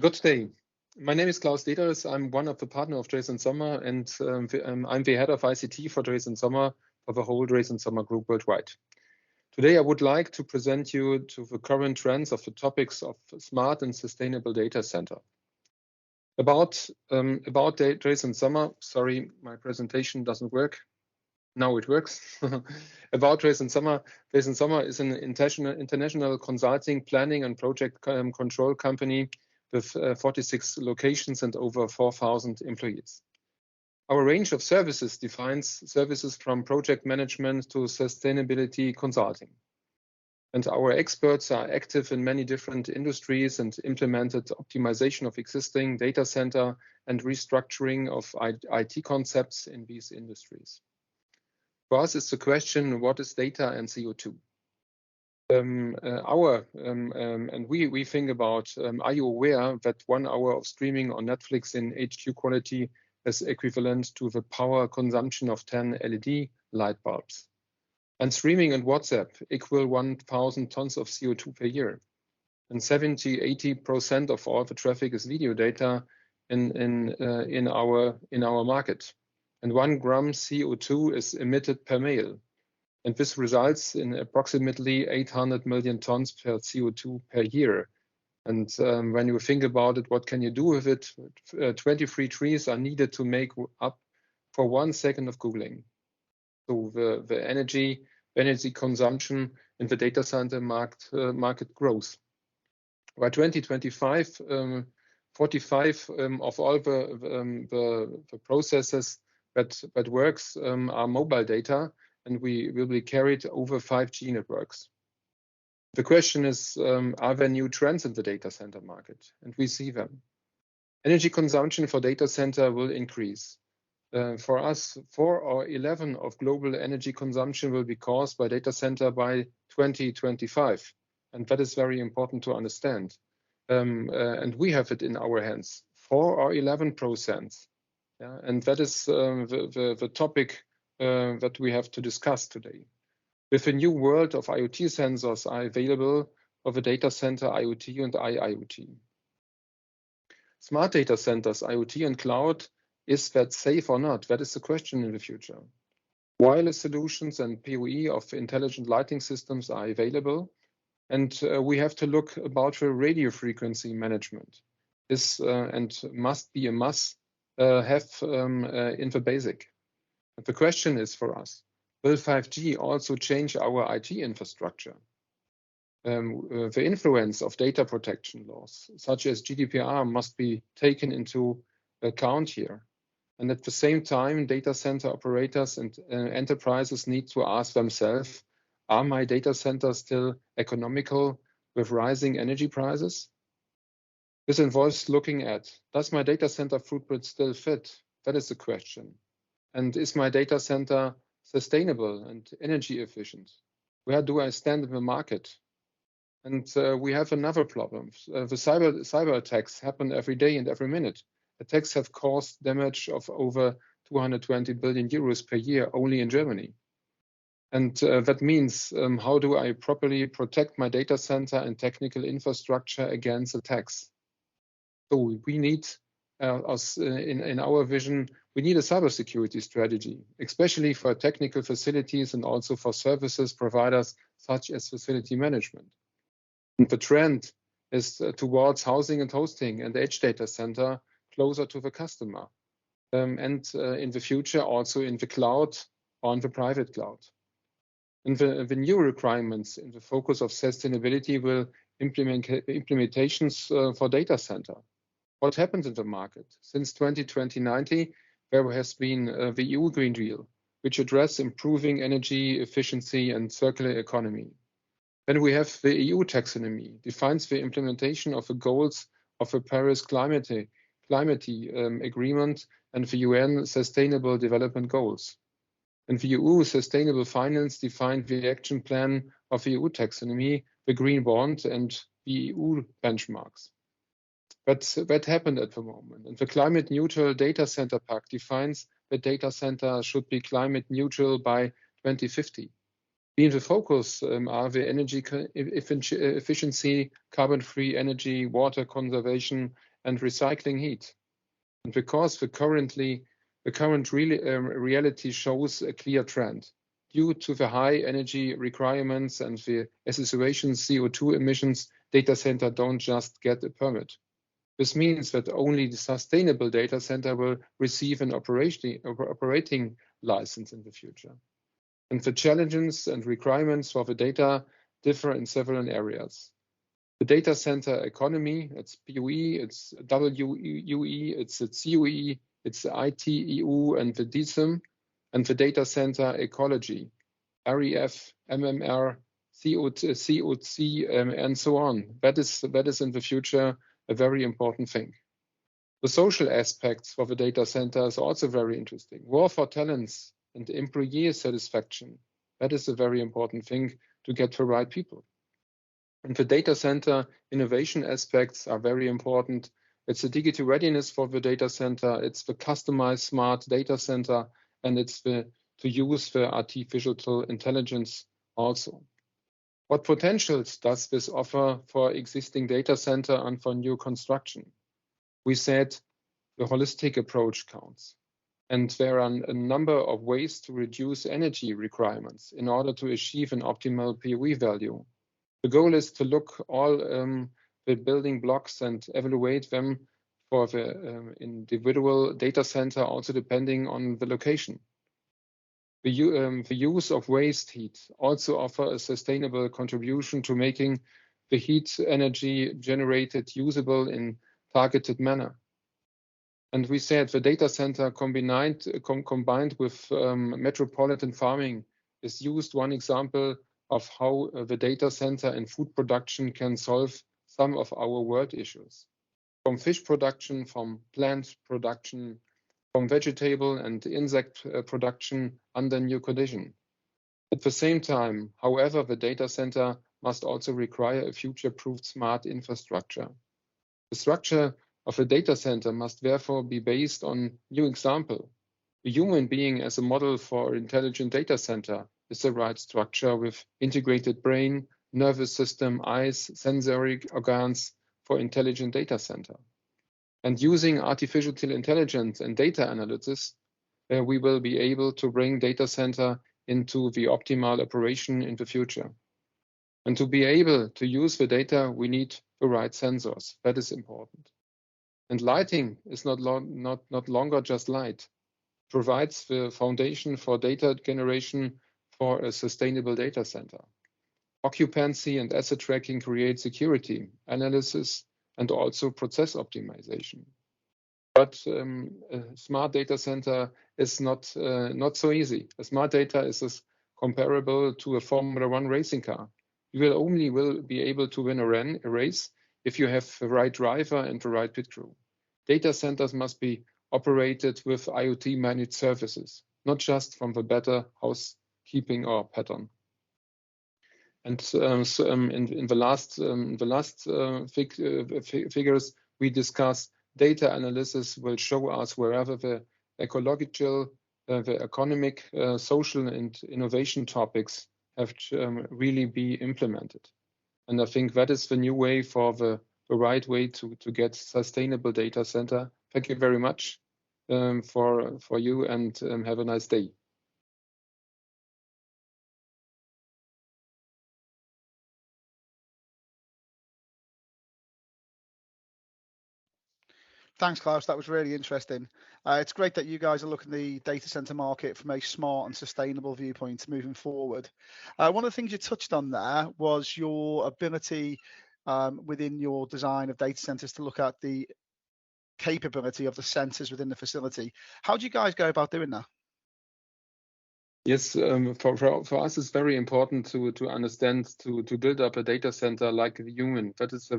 Good day. My name is Klaus Dederichs. I'm one of the partners of Drees Sommer, and I'm the head of ICT for Drees Sommer for the whole Drees Sommer group worldwide. Today, I would like to present you to the current trends of the topics of smart and sustainable data center. About Drees Sommer, sorry, my presentation doesn't work. Now it works. About Drees Sommer, Drees Sommer is an international consulting, planning, and project control company with 46 locations and over 4,000 employees. Our range of services defines services from project management to sustainability consulting. And our experts are active in many different industries and implemented optimization of existing data center and restructuring of IT concepts in these industries. For us, it's the question, what is data and CO2? And we think about, are you aware that 1 hour of streaming on Netflix in HQ quality is equivalent to the power consumption of 10 LED light bulbs? And streaming and WhatsApp equal 1,000 tons of CO2 per year. And 70–80% of all the traffic is video data in our market. And 1 gram CO2 is emitted per mail. And this results in approximately 800 million tons per CO2 per year. And when you think about it, what can you do with it? 23 trees are needed to make up for 1 second of Googling. So the energy consumption in the data center market grows. By 2025, 45 of all the processes that works are mobile data, and we will be carried over 5G networks. The question is, are there new trends in the data center market? And we see them. Energy consumption for data center will increase. For us, 4 or 11 of global energy consumption will be caused by data center by 2025. And that is very important to understand. And we have it in our hands, 4 or 11%. Yeah? And that is the topic that we have to discuss today. With a new world of IoT sensors are available for the data center IoT and IIoT. Smart data centers, IoT and cloud, is that safe or not? That is the question in the future. Wireless solutions and PoE of intelligent lighting systems are available. And we have to look about the radio frequency management. This and must be a must have in the basic. The question is for us, will 5G also change our IT infrastructure? The influence of data protection laws, such as GDPR, must be taken into account here. And at the same time, data center operators and enterprises need to ask themselves, are my data centers still economical with rising energy prices? This involves looking at, does my data center footprint still fit? That is the question. And is my data center sustainable and energy efficient? Where do I stand in the market? And we have another problem. The cyber attacks happen every day and every minute. Attacks have caused damage of over 220 billion euros per year only in Germany. And that means, how do I properly protect my data center and technical infrastructure against attacks? So we need, in our vision, we need a cybersecurity strategy, especially for technical facilities and also for services providers such as facility management. And the trend is towards housing and hosting and edge data center closer to the customer. And in the future, also in the cloud or in the private cloud. And the new requirements in the focus of sustainability will implementations for data center. What happens in the market? Since 2020, there has been the EU Green Deal, which addresses improving energy efficiency and circular economy. Then we have the EU taxonomy, defines the implementation of the goals of the Paris Climate Agreement and the UN Sustainable Development Goals. And the EU Sustainable Finance defined the action plan of the EU taxonomy, the Green Bond, and the EU benchmarks. But that happened at the moment. And the Climate Neutral Data Center Pact defines that data center should be climate neutral by 2050. Being the focus are the energy efficiency, carbon-free energy, water conservation, and recycling heat. And because the current reality shows a clear trend. Due to the high energy requirements and the association CO2 emissions, data center don't just get a permit. This means that only the sustainable data center will receive an operating license in the future. And the challenges and requirements for the data differ in several areas. The data center economy, it's PUE, it's WUE, it's the CUE, it's the ITEU and the DSIM, and the data center ecology, REF, MMR, COC, and so on. That is in the future a very important thing. The social aspects for the data center is also very interesting. War for talents and employee satisfaction. That is a very important thing to get the right people. And the data center innovation aspects are very important. It's the digital readiness for the data center. It's the customized smart data center, and it's to use the artificial intelligence also. What potentials does this offer for existing data center and for new construction? We said the holistic approach counts. And there are a number of ways to reduce energy requirements in order to achieve an optimal PUE value. The goal is to look all the building blocks and evaluate them for the individual data center, also depending on the location. The use of waste heat also offers a sustainable contribution to making the heat energy generated usable in targeted manner. And we said the data center combined with metropolitan farming is used one example of how the data center and food production can solve some of our world issues. From fish production, from plant production, from vegetable and insect production under new conditions. At the same time, however, the data center must also require a future-proof smart infrastructure. The structure of a data center must therefore be based on new example. The human being as a model for intelligent data center is the right structure with integrated brain, nervous system, eyes, sensory organs for intelligent data center. And using artificial intelligence and data analysis, we will be able to bring data center into the optimal operation in the future. And to be able to use the data, we need the right sensors. That is important. And lighting is not longer just light. It provides the foundation for data generation for a sustainable data center. Occupancy and asset tracking create security, analysis, and also process optimization. But a smart data center is not so easy. A smart data is comparable to a Formula 1 racing car. You will be able to win a race if you have the right driver and the right pit crew. Data centers must be operated with IoT managed services, not just from the better housekeeping or pattern. And in the last figures we discussed, data analysis will show us wherever the ecological, the economic, social, and innovation topics have to really be implemented. And I think that is the new way for the right way to get sustainable data center. Thank you very much for you, and have a nice day. Thanks, Klaus. That was really interesting. It's great that you guys are looking at the data center market from a smart and sustainable viewpoint moving forward. One of the things you touched on there was your ability within your design of data centers to look at the capability of the sensors within the facility. How do you guys go about doing that? Yes, for us, it's very important to understand, to build up a data center like the human. That is a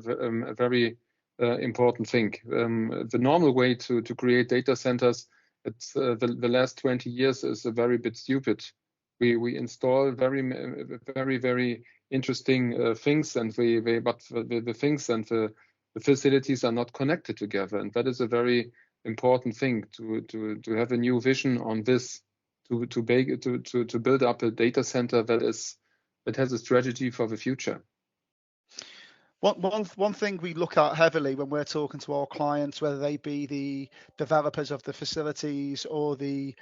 very important thing. The normal way to create data centers, it's the last 20 years is a very bit stupid. We install very interesting things, and but the things and the facilities are not connected together, and that is a very important thing to have a new vision on this. To build up a data center that is that has a strategy for the future. One thing we look at heavily when we're talking to our clients, whether they be the developers of the facilities or the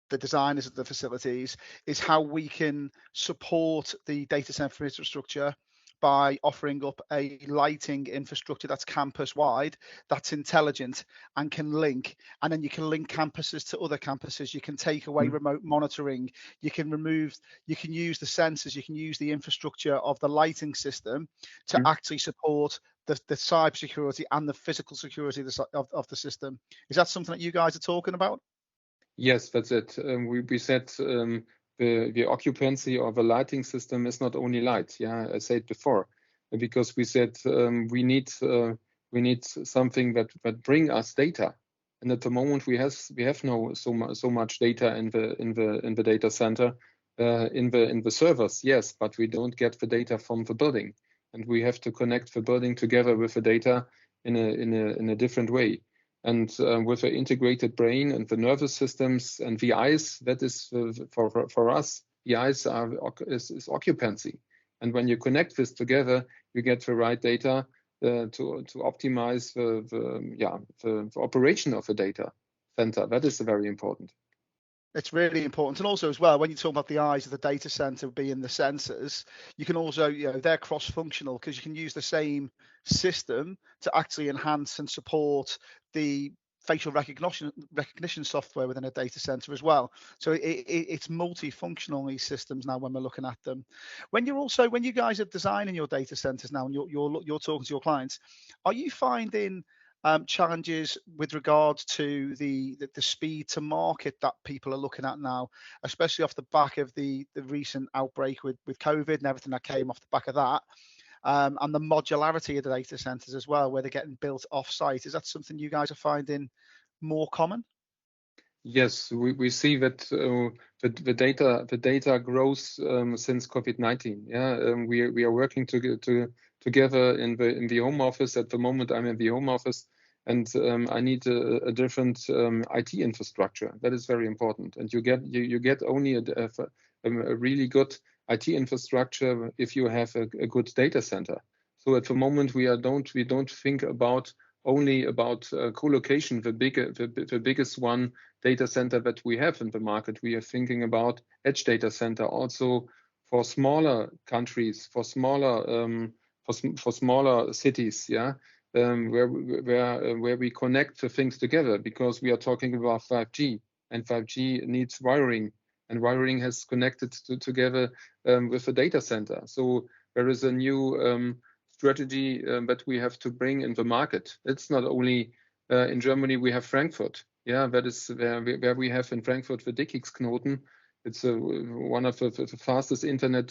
designers of the facilities, is how we can support the data center infrastructure by offering up a lighting infrastructure that's campus wide, that's intelligent and can link. And then you can link campuses to other campuses. You can take away remote monitoring. You can use the sensors, you can use the infrastructure of the lighting system to actually support the cybersecurity and the physical security of the system. Is that something that you guys are talking about? Yes, that's it. We said the occupancy of a lighting system is not only light. Yeah, I said before, because we said we need something that bring us data, and at the moment we have no so much data in the data center, in the servers. Yes, but we don't get the data from the building, and we have to connect the building together with the data in a different way. And with the integrated brain and the nervous systems and the eyes, that is for us, the eyes is occupancy. And when you connect this together, you get the right data to optimize the operation of the data center. That is very important. It's really important. And also as well, when you talk about the eyes of the data center being the sensors, you can also, they're cross-functional because you can use the same system to actually enhance and support the facial recognition software within a data center as well. So it's multifunctional, these systems now when we're looking at them. When you guys are designing your data centers now and you're talking to your clients, are you finding challenges with regards to the speed to market that people are looking at now, especially off the back of the recent outbreak with COVID and everything that came off the back of that, and the modularity of the data centers as well, where they're getting built off-site? Is that something you guys are finding more common? Yes, we see that the data grows since COVID-19. Yeah, we are working together in the home office. At the moment, I'm in the home office, and I need a different IT infrastructure. That is very important. And you get only a really good IT infrastructure if you have a good data center. So at the moment, we don't think only about co-location, the biggest one data center that we have in the market. We are thinking about edge data center also for smaller countries, for smaller cities, yeah, where we connect the things together, because we are talking about 5G, and 5G needs wiring, and wiring has connected together with the data center. So there is a new strategy that we have to bring in the market. It's not only in Germany. We have Frankfurt. Yeah, that is where we have in Frankfurt the Dickigsknoten. It's one of the fastest internet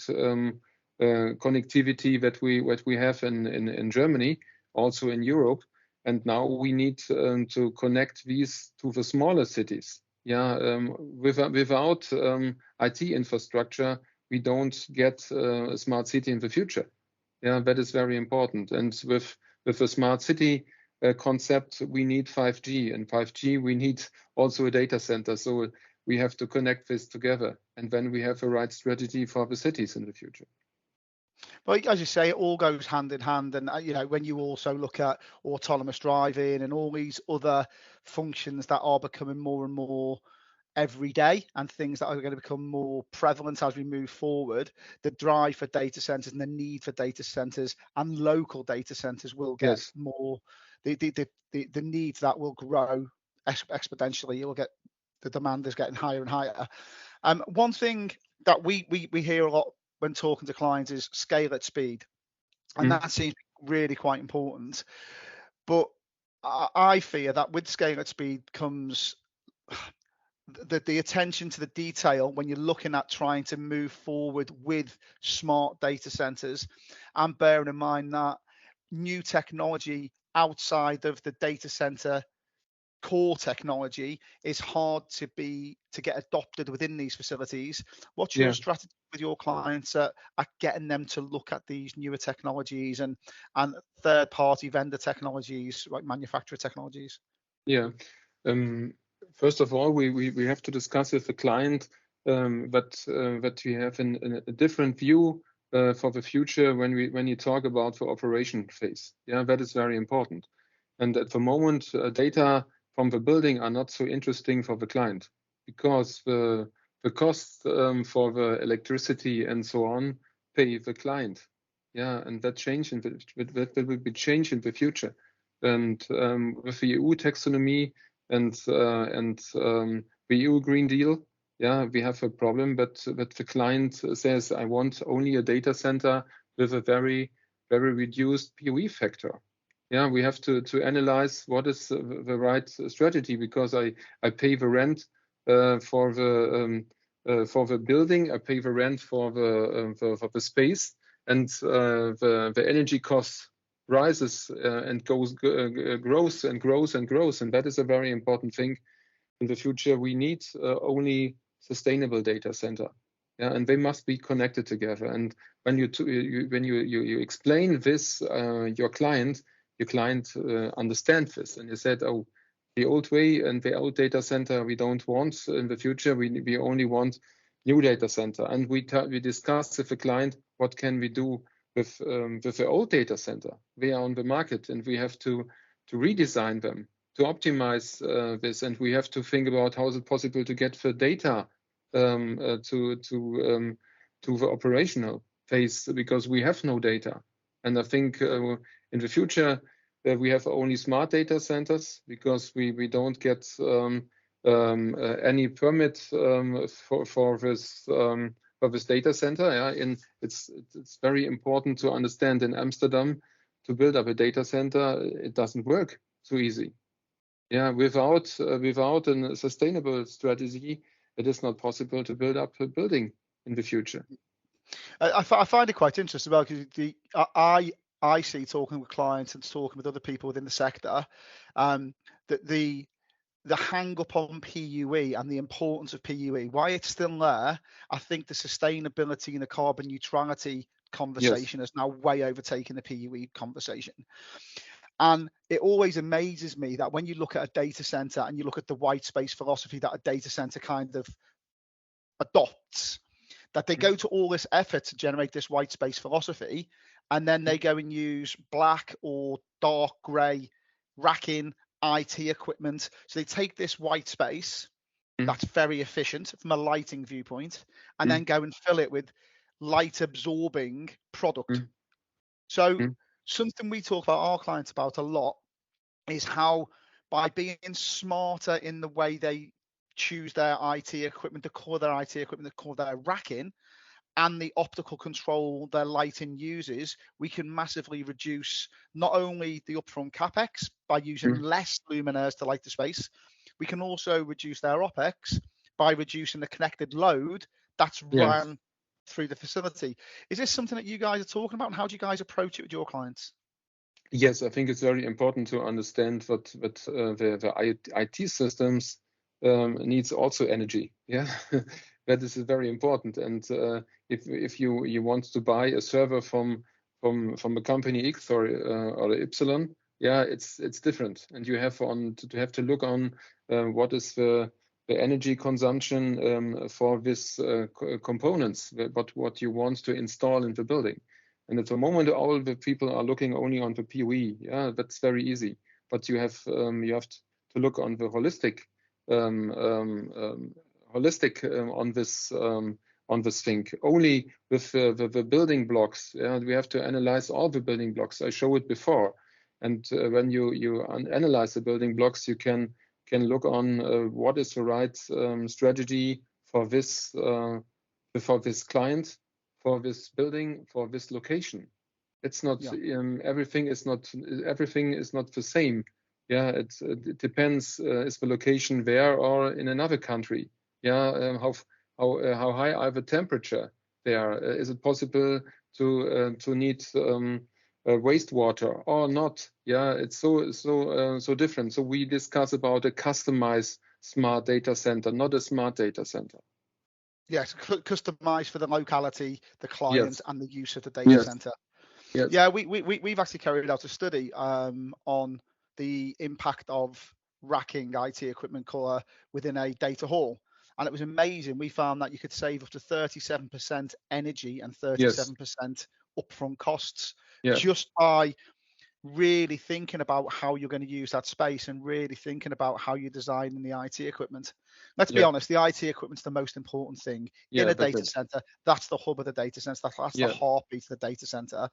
connectivity that we have in Germany, also in Europe. And now we need to connect these to the smaller cities. Yeah, without IT infrastructure, we don't get a smart city in the future. Yeah, that is very important. And with the smart city concept, we need 5G, and 5G we need also a data center. So we have to connect this together, and then we have the right strategy for the cities in the future. Well, as you say, it all goes hand in hand. And, when you also look at autonomous driving and all these other functions that are becoming more and more every day, and things that are going to become more prevalent as we move forward, the drive for data centers and the need for data centers and local data centers will get more, the needs that will grow exponentially. You'll get, the demand is getting higher and higher. One thing that we hear a lot when talking to clients is scale at speed, and that seems really quite important. But I fear that with scale at speed comes the attention to the detail when you're looking at trying to move forward with smart data centers, and bearing in mind that new technology outside of the data center core technology is hard to get adopted within these facilities. What's your strategy with your clients at getting them to look at these newer technologies and third-party vendor technologies, like manufacturer technologies? Yeah. First of all, we have to discuss with the client that we have a different view for the future when you talk about the operation phase. Yeah, that is very important. And at the moment, data from the building are not so interesting for the client because the costs for the electricity and so on pay the client. Yeah, and that that will be changed in the future. And with the EU taxonomy and the EU Green Deal, yeah, we have a problem, but the client says, I want only a data center with a very, very reduced PUE factor. Yeah, we have to analyze what is the right strategy, because I pay the rent for the building, I pay the rent for the space, and the energy cost rises and grows and grows and grows, and that is a very important thing. In the future, we need only sustainable data center, yeah, and they must be connected together. And when you explain this, your client understands this, and you said, oh, the old way and the old data center we don't want in the future. We only want new data center, and we discuss with the client what can we do with the old data center. They are on the market, and we have to redesign them, to optimize this, and we have to think about how is it possible to get the data to the operational phase, because we have no data. And I think in the future we have only smart data centers, because we don't get any permit for this data center. Yeah, and it's very important to understand in Amsterdam, to build up a data center, it doesn't work so easy. Yeah, without a sustainable strategy, it is not possible to build up a building in the future. I find it quite interesting, because I see, talking with clients and talking with other people within the sector, that the hang up on PUE and the importance of PUE, why it's still there. I think the sustainability and the carbon neutrality conversation has now way overtaken the PUE conversation. And it always amazes me that when you look at a data center and you look at the white space philosophy that a data center kind of adopts, that they go to all this effort to generate this white space philosophy, and then they go and use black or dark gray racking IT equipment. So they take this white space that's very efficient from a lighting viewpoint, and then go and fill it with light absorbing product. So something we talk about our clients about a lot is how, by being smarter in the way they choose their IT equipment, to call their IT equipment, to call their racking, and the optical control their lighting uses, we can massively reduce not only the upfront capex by using less luminaires to light the space, we can also reduce their opex by reducing the connected load that's run through the facility. Is this something that you guys are talking about, and how do you guys approach it with your clients? Yes, I think it's very important to understand that the IT systems needs also energy. Yeah, that is very important. And if you want to buy a server from a company X or Y, yeah, it's different, and you have to look on what is the energy consumption for this components, what you want to install in the building. And at the moment, all the people are looking only on the PUE. Yeah, that's very easy. But you have to look on the holistic on this thing. Only with the building blocks. Yeah, we have to analyze all the building blocks. I showed it before. And when you analyze the building blocks, you can look on what is the right strategy for this client, for this building, for this location. It's not everything is not the same. Yeah, it depends. Is the location there or in another country? Yeah, how high are the temperature there? Is it possible to need wastewater or not? Yeah, it's so different. So we discuss about a customized smart data center, not a smart data center. Yes, customized for the locality, the client, and the use of the data center. Yes. Yeah, we've actually carried out a study on the impact of racking IT equipment color within a data hall. and it was amazing. We found that you could save up to 37% energy and Yes. 37% upfront costs Yeah. just by really thinking about how you're going to use that space and really thinking about how you're designing the IT equipment. Let's be honest, the IT equipment's the most important thing in a data center. That's the hub of the data center. That's the heartbeat of the data center.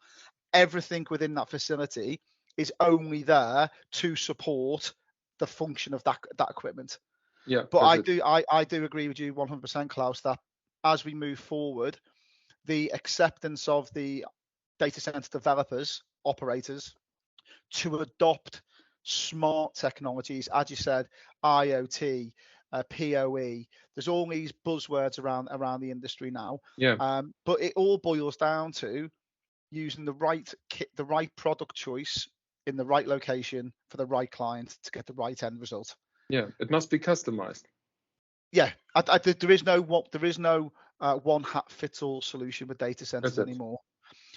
Everything within that facility is only there to support the function of that equipment. Yeah. But I do agree with you 100%, Klaus, that as we move forward, the acceptance of the data center developers, operators, to adopt smart technologies, as you said, IoT, PoE. There's all these buzzwords around the industry now. Yeah. But it all boils down to using the right kit, the right product choice in the right location for the right client to get the right end result. Yeah, it must be customized. Yeah, there is no one hat fits all solution with data centers anymore.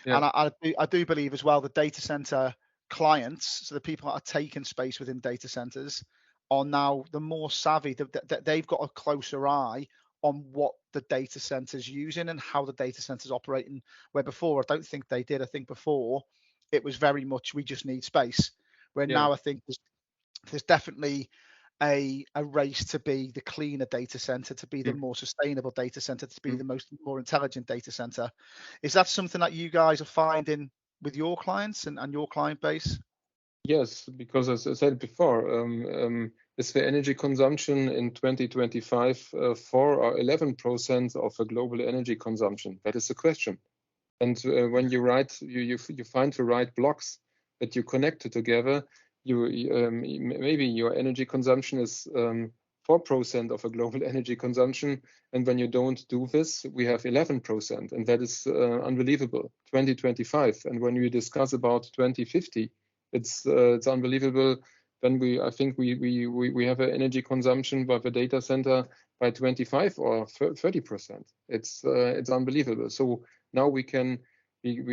Yeah. And I do believe as well the data center clients, so the people that are taking space within data centers, are now the more savvy. They've got a closer eye on what the data center's using and how the data center's operating. Where before, I don't think they did. I think before it was very much we just need space. Where now I think there's definitely a race to be the cleaner data center, to be the more sustainable data center, to be the more intelligent data center. Is that something that you guys are finding with your clients and your client base? Yes, because as I said before, is the energy consumption in 2025 4 or 11% of the global energy consumption? That is the question. And when you write, you find the right blocks that you connect together. Maybe your energy consumption is 4% of a global energy consumption, and when you don't do this, we have 11%, and that is unbelievable. 2025, and when we discuss about 2050, it's unbelievable. Then I think we have an energy consumption by the data center by 25 or 30%. It's unbelievable. So now we can take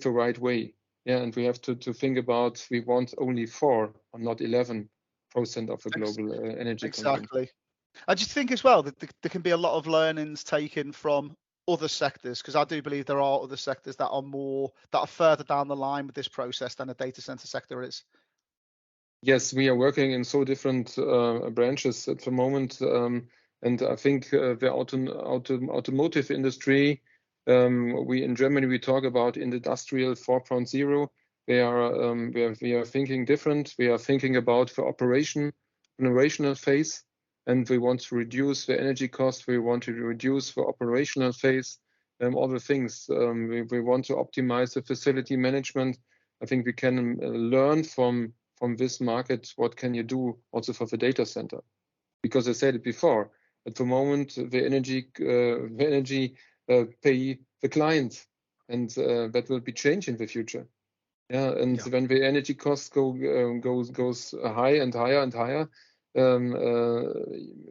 the right way. Yeah, and we have to think about we want only 4 or not 11% of the global energy consumption. Exactly. I just think as well that there can be a lot of learnings taken from other sectors, because I do believe there are other sectors that are further down the line with this process than the data center sector is. Yes, we are working in so different branches at the moment, and I think the automotive industry. We in Germany we talk about industrial 4.0. We are thinking different. We are thinking about the operational phase, and we want to reduce the energy cost. We want to reduce the operational phase, all the things. We want to optimize the facility management. I think we can learn from this market. What can you do also for the data center? Because I said it before. At the moment, the energy pay the client, and that will be changed in the future. Yeah, and when the energy costs goes high and higher and higher,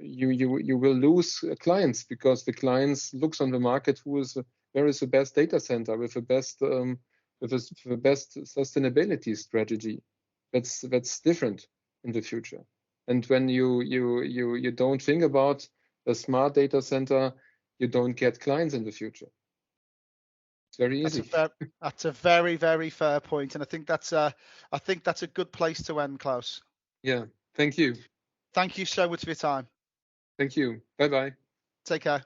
you will lose clients, because the clients looks on the market where is the best data center with the best sustainability strategy. That's different in the future. And when you don't think about a smart data center, you don't get clients in the future. It's very easy. That's a very, very fair point, and I think that's a good place to end, Klaus. Yeah. Thank you. Thank you so much for your time. Thank you. Bye-bye. Take care.